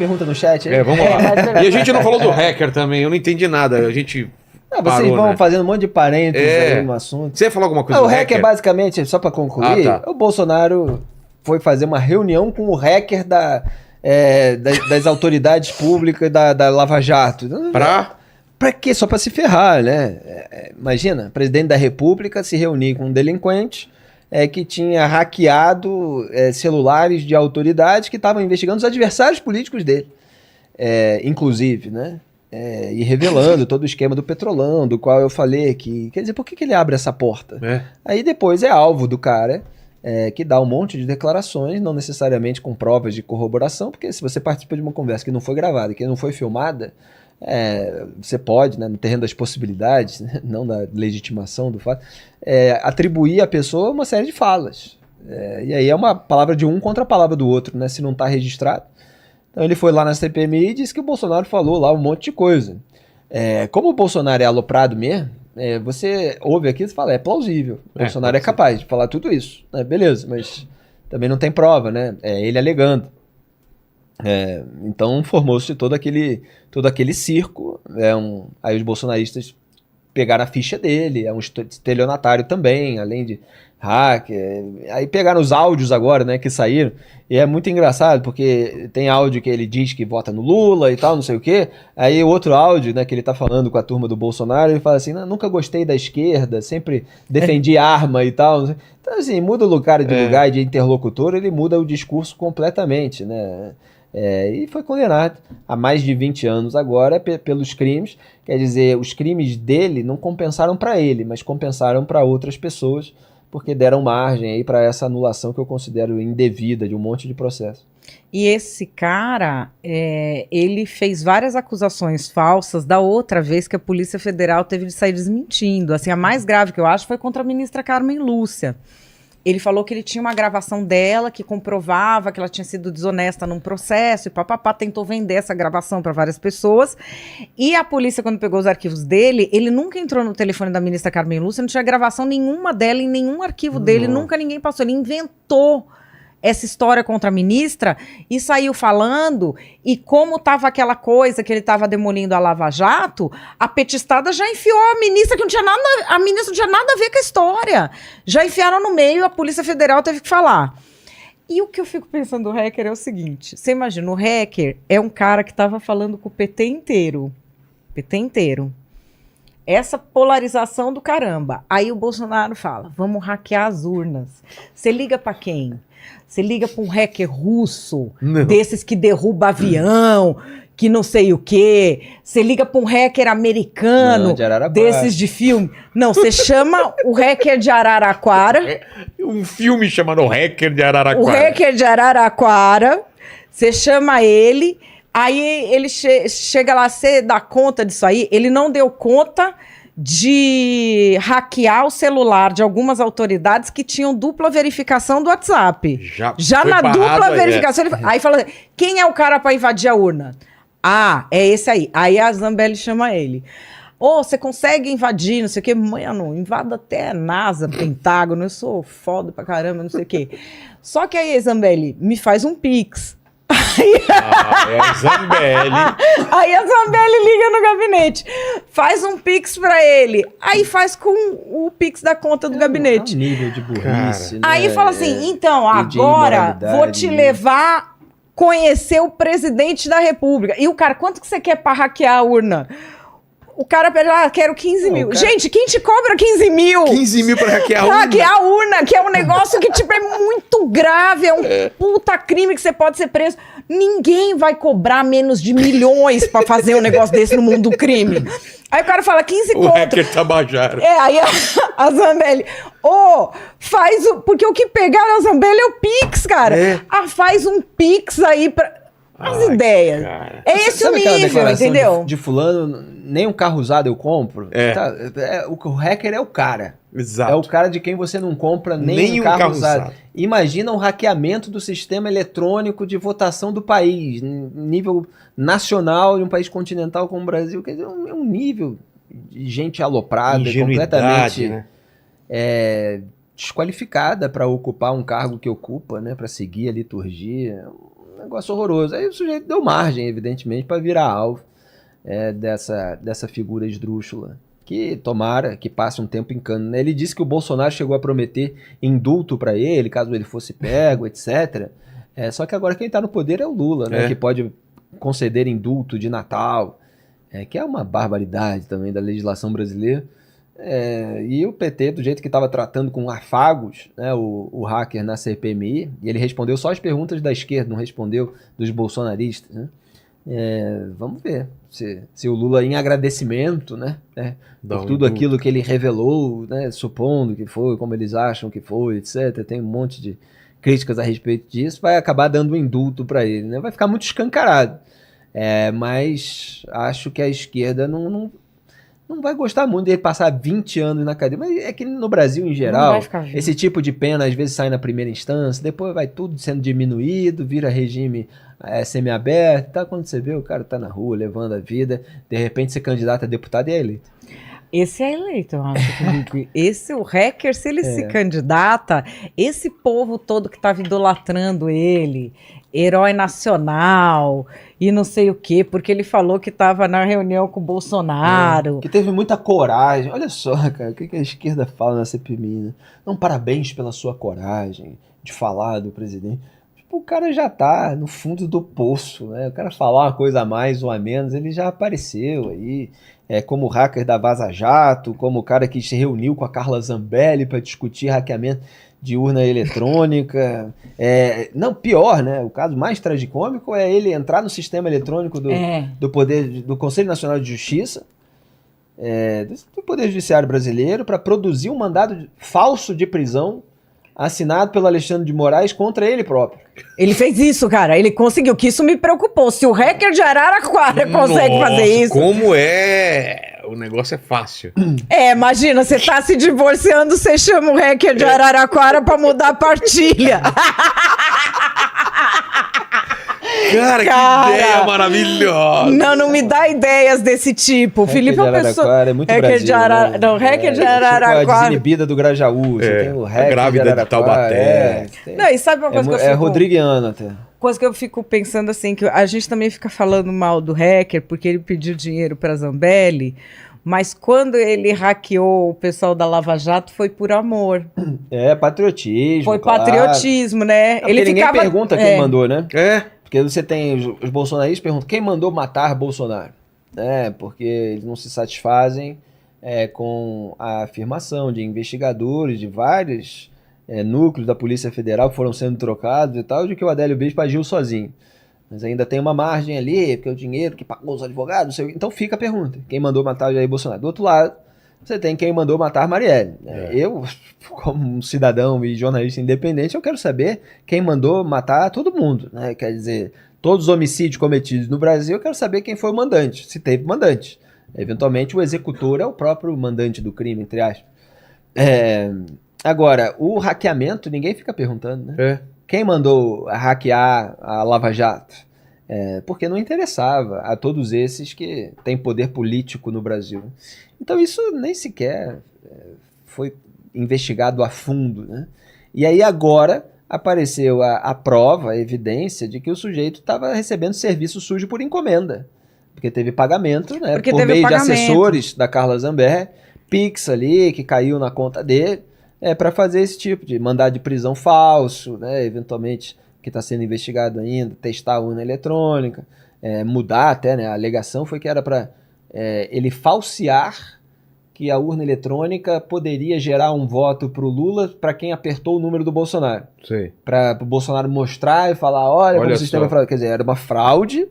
perguntas no chat aí. Vamos lá. E a gente não falou do hacker também, eu não entendi nada. A gente. Vocês vão fazendo um monte de parênteses aí no assunto. Você ia falar alguma coisa do hacker? O hacker, basicamente, só para concluir, o Bolsonaro foi fazer uma reunião com o hacker das autoridades públicas da Lava Jato. Pra quê? Só pra se ferrar, né? Imagina, presidente da República se reunir com um delinquente que tinha hackeado celulares de autoridades que estavam investigando os adversários políticos dele. Inclusive, né? E revelando todo o esquema do Petrolão, do qual eu falei que... Quer dizer, por que ele abre essa porta? Aí depois é alvo do cara que dá um monte de declarações, não necessariamente com provas de corroboração, porque se você participa de uma conversa que não foi gravada, que não foi filmada, você pode, né, no terreno das possibilidades, né, não da legitimação do fato, atribuir à pessoa uma série de falas. E aí é uma palavra de um contra a palavra do outro, né, se não está registrado. Então ele foi lá na CPMI e disse que o Bolsonaro falou lá um monte de coisa. Como o Bolsonaro é aloprado mesmo, você ouve aqui e fala, é plausível. O Bolsonaro é capaz de falar tudo isso. Beleza, mas também não tem prova, né? Ele alegando. Então formou-se todo aquele circo. Aí os bolsonaristas pegaram a ficha dele, é um estelionatário também, além de hacker. Aí pegaram os áudios agora, né, que saíram, e é muito engraçado, porque tem áudio que ele diz que vota no Lula e tal, não sei o quê, aí o outro áudio, né, que ele tá falando com a turma do Bolsonaro, ele fala assim, nunca gostei da esquerda, sempre defendi arma e tal. Então, assim, muda o cara de lugar de interlocutor, ele muda o discurso completamente, né. E foi condenado a mais de 20 anos agora pelos crimes. Quer dizer, os crimes dele não compensaram para ele, mas compensaram para outras pessoas, porque deram margem aí para essa anulação que eu considero indevida de um monte de processo. E esse cara, ele fez várias acusações falsas da outra vez que a Polícia Federal teve de sair desmentindo. Assim, a mais grave que eu acho foi contra a ministra Carmen Lúcia. Ele falou que ele tinha uma gravação dela que comprovava que ela tinha sido desonesta num processo e papapá, tentou vender essa gravação para várias pessoas. E a polícia, quando pegou os arquivos dele, ele nunca entrou no telefone da ministra Carmen Lúcia, não tinha gravação nenhuma dela em nenhum arquivo dele, nunca ninguém passou. Ele inventou essa história contra a ministra e saiu falando, e como estava aquela coisa que ele estava demolindo a Lava Jato, a petistada já enfiou a ministra, que não tinha nada, a ministra não tinha nada a ver com a história. Já enfiaram no meio, a Polícia Federal teve que falar. E o que eu fico pensando do hacker é o seguinte, você imagina, o hacker é um cara que estava falando com o PT inteiro. PT inteiro. Essa polarização do caramba. Aí o Bolsonaro fala, vamos hackear as urnas. Você liga para quem? Você liga para um hacker russo, desses que derruba avião, que não sei o quê. Você liga para um hacker americano, desses de filme. Não, você chama o hacker de Araraquara. Um filme chamado Hacker de Araraquara. O hacker de Araraquara. Você chama ele, aí ele chega lá, você dá conta disso aí. Ele não deu conta de hackear o celular de algumas autoridades que tinham dupla verificação do WhatsApp. Já na dupla verificação, ele, aí fala, quem é o cara para invadir a urna? Ah, é esse aí. Aí a Zambelli chama ele. Você consegue invadir, não sei o quê. Mano, invado até a NASA, Pentágono, eu sou foda pra caramba, não sei o quê. Só que aí, Zambelli, me faz um Pix. É a Zambelli. Aí a Zambelli liga no gabinete, faz um Pix pra ele, aí faz com o Pix da conta do gabinete. É um nível de burrice, né? Aí fala assim, então, agora vou te levar conhecer o presidente da República. E o cara, quanto que você quer pra hackear a urna? O cara pede, quero 15 mil. Cara... Gente, quem te cobra 15 mil? 15 mil pra hackear a urna? Hackear a urna, que é um negócio que, tipo, é muito grave, é um puta crime que você pode ser preso. Ninguém vai cobrar menos de milhões pra fazer um negócio desse no mundo do crime. Aí o cara fala 15 conto. O hacker Tabajara. Aí a Zambelli, faz o... Porque o que pegaram a Zambelli é o Pix, cara. Faz um Pix aí pra... As ideias. Cara. É esse o nível, entendeu? De fulano, nem um carro usado eu compro. O hacker é o cara. Exato. É o cara de quem você não compra nem um carro usado. Imagina um hackeamento do sistema eletrônico de votação do país, nível nacional de um país continental como o Brasil. Quer dizer, é um nível de gente aloprada, completamente desqualificada para ocupar um cargo que ocupa, né, para seguir a liturgia. negócio horroroso. Aí o sujeito deu margem, evidentemente, para virar alvo dessa figura esdrúxula. Que tomara que passe um tempo em cana, né? Ele disse que o Bolsonaro chegou a prometer indulto para ele, caso ele fosse pego, etc. Só que agora quem está no poder é o Lula, né? Que pode conceder indulto de Natal, que é uma barbaridade também da legislação brasileira. E o PT, do jeito que estava tratando com afagos, né, o hacker na CPMI, e ele respondeu só as perguntas da esquerda, não respondeu dos bolsonaristas, né? Vamos ver se o Lula, em agradecimento, né, por tudo aquilo que ele revelou, né, supondo que foi, como eles acham que foi, etc. Tem um monte de críticas a respeito disso, vai acabar dando um indulto para ele, né? Vai ficar muito escancarado. Mas acho que a esquerda não vai gostar muito dele passar 20 anos na cadeia. Mas é que no Brasil, em geral, esse tipo de pena às vezes sai na primeira instância, depois vai tudo sendo diminuído, vira regime semiaberto. Tá? Quando você vê, o cara tá na rua, levando a vida, de repente ser candidato a deputado e é eleito. Esse é eleito, eu acho, Felipe. O hacker, se ele se candidata, esse povo todo que estava idolatrando ele, herói nacional e não sei o quê, porque ele falou que estava na reunião com o Bolsonaro. Que teve muita coragem. Olha só, cara, o que a esquerda fala na CPMI, né? Não, parabéns pela sua coragem de falar do presidente. Tipo, o cara já tá no fundo do poço, né? O cara falar uma coisa a mais ou a menos, ele já apareceu aí. Como o hacker da Vaza Jato, como o cara que se reuniu com a Carla Zambelli para discutir hackeamento de urna eletrônica. Não, pior, né? O caso mais tragicômico é ele entrar no sistema eletrônico do Conselho Nacional de Justiça, do Poder Judiciário Brasileiro, para produzir um mandado falso de prisão assinado pelo Alexandre de Moraes contra ele próprio. Ele fez isso, cara. Ele conseguiu, que isso me preocupou. Se o hacker de Araraquara consegue fazer isso... Como é? O negócio é fácil. Imagina, você tá se divorciando, você chama o hacker de Araraquara pra mudar a partilha. Cara, que ideia maravilhosa! Não me dá ideias desse tipo. Felipe é uma pessoa... É muito Brasil, né? Não, hacker de Araraquara... Tipo a desinibida do Grajaú. Você tem o hacker grávida de Taubaté. Não, e sabe uma coisa que eu fico... rodriguiano até. Coisa que eu fico pensando assim, que a gente também fica falando mal do hacker, porque ele pediu dinheiro pra Zambelli, mas quando ele hackeou o pessoal da Lava Jato foi por amor. Patriotismo. Foi patriotismo, né? Ninguém pergunta quem mandou, né? Porque você tem os bolsonaristas perguntam quem mandou matar Bolsonaro, porque eles não se satisfazem com a afirmação de investigadores de vários núcleos da Polícia Federal que foram sendo trocados e tal, de que o Adélio Bispo agiu sozinho. Mas ainda tem uma margem ali, porque o dinheiro que pagou os advogados, não sei o que. Então fica a pergunta, quem mandou matar o Jair Bolsonaro? Do outro lado, você tem quem mandou matar Marielle. Eu, como um cidadão e jornalista independente, eu quero saber quem mandou matar todo mundo. Né? Quer dizer, todos os homicídios cometidos no Brasil, eu quero saber quem foi o mandante, se teve mandante. Eventualmente, o executor é o próprio mandante do crime, entre aspas. Agora, o hackeamento, ninguém fica perguntando, né? Quem mandou hackear a Lava Jato? Porque não interessava a todos esses que têm poder político no Brasil. Então isso nem sequer foi investigado a fundo, né? E aí agora apareceu a prova, a evidência de que o sujeito estava recebendo serviço sujo por encomenda. Porque teve pagamento, né? Por meio de assessores da Carla Zambelli, Pix ali, que caiu na conta dele, para fazer esse tipo de mandado de prisão falso, né? Eventualmente, que está sendo investigado ainda, testar a urna eletrônica, mudar até, né? A alegação foi que era para ele falsear que a urna eletrônica poderia gerar um voto para o Lula para quem apertou o número do Bolsonaro. Para o Bolsonaro mostrar e falar, olha como o sistema é fraude. Quer dizer, era uma fraude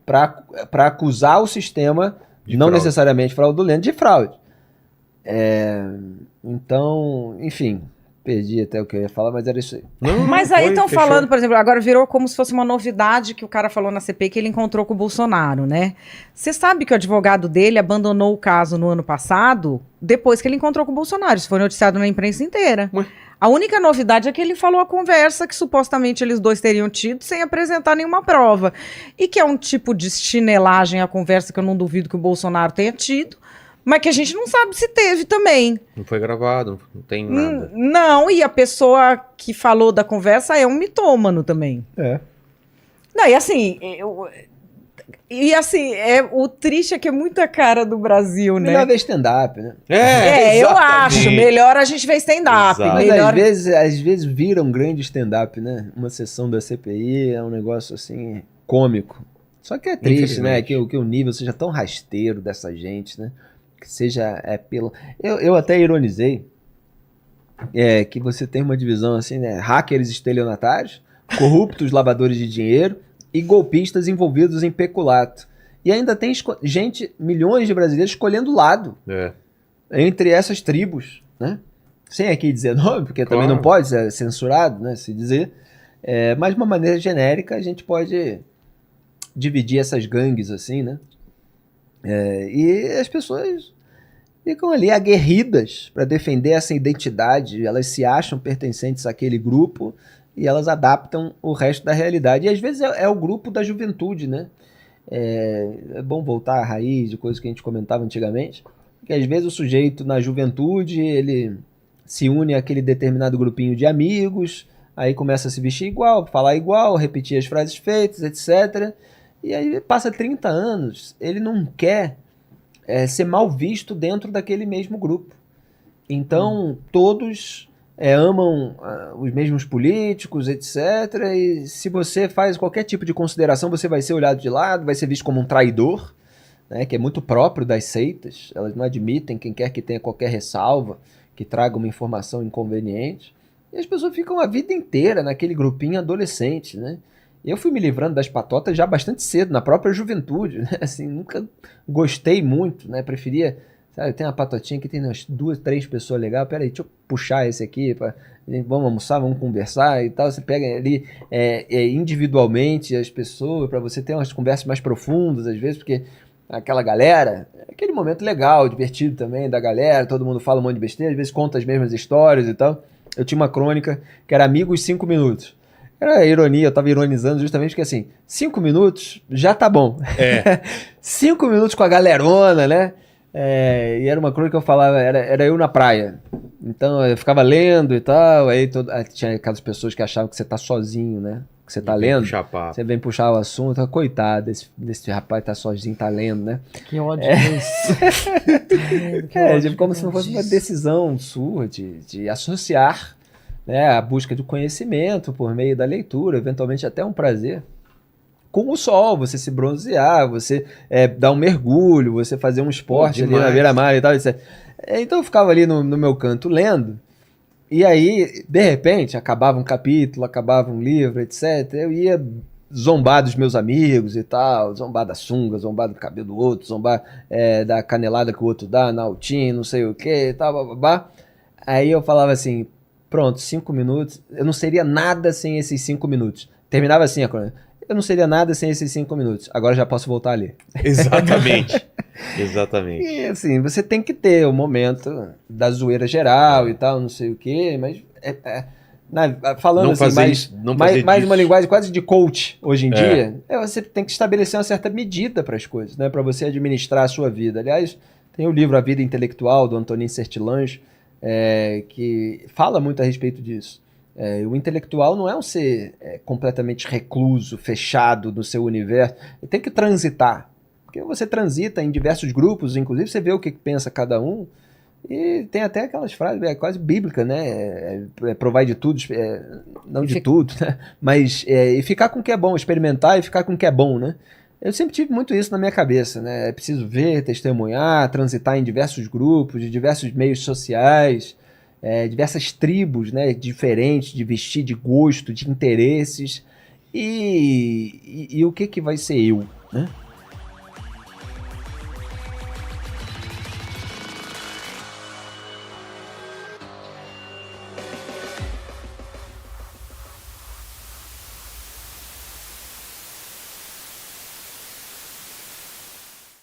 para acusar o sistema, não necessariamente fraudulento, de fraude. Então, enfim, perdi até o que eu ia falar, mas era isso aí. Mas aí estão falando, por exemplo, agora virou como se fosse uma novidade que o cara falou na CPI que ele encontrou com o Bolsonaro, né? Você sabe que o advogado dele abandonou o caso no ano passado, depois que ele encontrou com o Bolsonaro. Isso foi noticiado na imprensa inteira. A única novidade é que ele falou a conversa que supostamente eles dois teriam tido sem apresentar nenhuma prova. E que é um tipo de chinelagem a conversa que eu não duvido que o Bolsonaro tenha tido, mas que a gente não sabe se teve também. Não foi gravado, não tem nada. Não, e a pessoa que falou da conversa é um mitômano também. Não, e assim, o triste é que é muita cara do Brasil, né? Melhor ver stand-up, né? Eu acho. Melhor a gente ver stand-up. Mas melhor... às vezes vira um grande stand-up, né? Uma sessão da CPI é um negócio assim, cômico. Só que é triste, né? Que o nível seja tão rasteiro dessa gente, né? Que seja pelo... Eu até ironizei que você tem uma divisão assim, né? Hackers estelionatários, corruptos lavadores de dinheiro e golpistas envolvidos em peculato. E ainda tem gente, milhões de brasileiros escolhendo lado entre essas tribos, né? Sem aqui dizer nome, porque também não pode ser censurado, né? Se dizer. Mas de uma maneira genérica a gente pode dividir essas gangues assim, né? E as pessoas ficam ali aguerridas para defender essa identidade, elas se acham pertencentes àquele grupo e elas adaptam o resto da realidade. E às vezes é o grupo da juventude, né? É bom voltar à raiz de coisas que a gente comentava antigamente, porque às vezes o sujeito na juventude, ele se une àquele determinado grupinho de amigos, aí começa a se vestir igual, falar igual, repetir as frases feitas, etc. E aí passa 30 anos, ele não quer ser mal visto dentro daquele mesmo grupo. Então, todos amam os mesmos políticos, etc. E se você faz qualquer tipo de consideração, você vai ser olhado de lado, vai ser visto como um traidor, né, que é muito próprio das seitas. Elas não admitem quem quer que tenha qualquer ressalva, que traga uma informação inconveniente. E as pessoas ficam a vida inteira naquele grupinho adolescente, né? Eu fui me livrando das patotas já bastante cedo, na própria juventude, né? Assim, nunca gostei muito, né? Preferia, sabe, tem uma patotinha que tem umas 2, 3 pessoas legais, peraí, deixa eu puxar esse aqui, vamos almoçar, vamos conversar e tal. Você pega ali individualmente as pessoas, para você ter umas conversas mais profundas, às vezes, porque aquela galera, aquele momento legal, divertido também da galera, todo mundo fala um monte de besteira, às vezes conta as mesmas histórias e tal. Eu tinha uma crônica que era Amigos 5 Minutos. Era ironia, eu tava ironizando justamente porque assim, 5 minutos já tá bom. 5 minutos com a galerona, né? E era uma crônica que eu falava, era eu na praia. Então eu ficava lendo e tal, aí tinha aquelas pessoas que achavam que você tá sozinho, né? Que você tá lendo, você vem puxar o assunto, coitado desse rapaz tá sozinho, tá lendo, né? Que ódio isso. Como se não fosse uma decisão sua de associar, né, a busca do conhecimento por meio da leitura, eventualmente até um prazer, com o sol, você se bronzear, você dar um mergulho, você fazer um esporte ali na beira-mar e tal, etc. Então eu ficava ali no meu canto lendo, e aí, de repente, acabava um capítulo, acabava um livro, etc. Eu ia zombar dos meus amigos e tal, zombar da sunga, zombar do cabelo do outro, zombar da canelada que o outro dá na altinha, não sei o que e tal, bababá. Aí eu falava assim, pronto, 5 minutos, eu não seria nada sem esses 5 minutos. Terminava assim a crônica, eu não seria nada sem esses 5 minutos, agora já posso voltar a ler. Exatamente. Exatamente. E assim, você tem que ter o momento da zoeira geral e tal, não sei o quê, mas falando não assim, mais uma linguagem quase de coach hoje em dia, você tem que estabelecer uma certa medida para as coisas, né, para você administrar a sua vida. Aliás, tem o livro A Vida Intelectual, do Antonin Sertillanges, que fala muito a respeito disso. O intelectual não é um ser completamente recluso, fechado no seu universo, ele tem que transitar. Porque você transita em diversos grupos, inclusive você vê o que pensa cada um, e tem até aquelas frases quase bíblicas, né? Provar de tudo, não de tudo, né? Mas e ficar com o que é bom, experimentar e ficar com o que é bom, né? Eu sempre tive muito isso na minha cabeça, né? É preciso ver, testemunhar, transitar em diversos grupos, de diversos meios sociais, diversas tribos, né? Diferentes, de vestir, de gosto, de interesses. E o que vai ser eu, né?